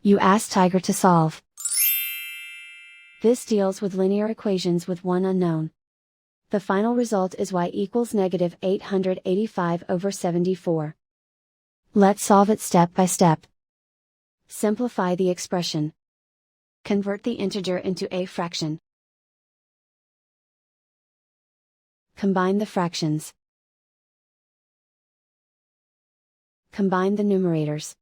You ask Tiger to solve. This deals with linear equations with one unknown. The final result is y equals negative 885/74. Let's solve it step by step. Simplify the expression. Convert the integer into a fraction. Combine the fractions. Combine the numerators.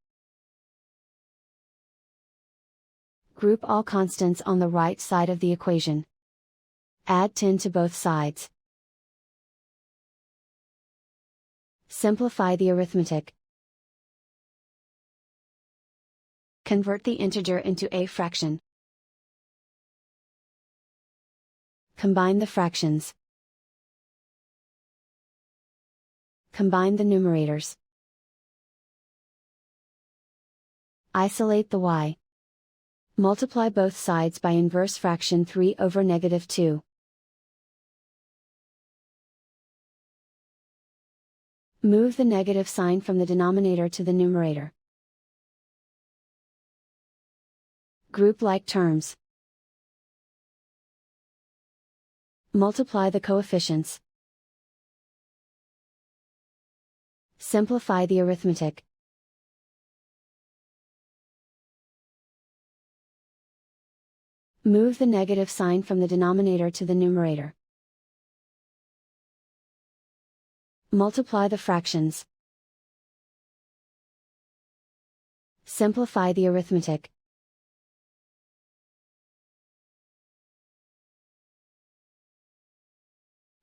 Group all constants on the right side of the equation. Add 10 to both sides. Simplify the arithmetic. Convert the integer into a fraction. Combine the fractions. Combine the numerators. Isolate the y. Multiply both sides by inverse fraction 3/-2. Move the negative sign from the denominator to the numerator. Group like terms. Multiply the coefficients. Simplify the arithmetic. Move the negative sign from the denominator to the numerator. Multiply the fractions. Simplify the arithmetic.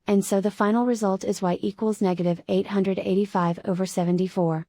And so the final result is y equals negative 885/74.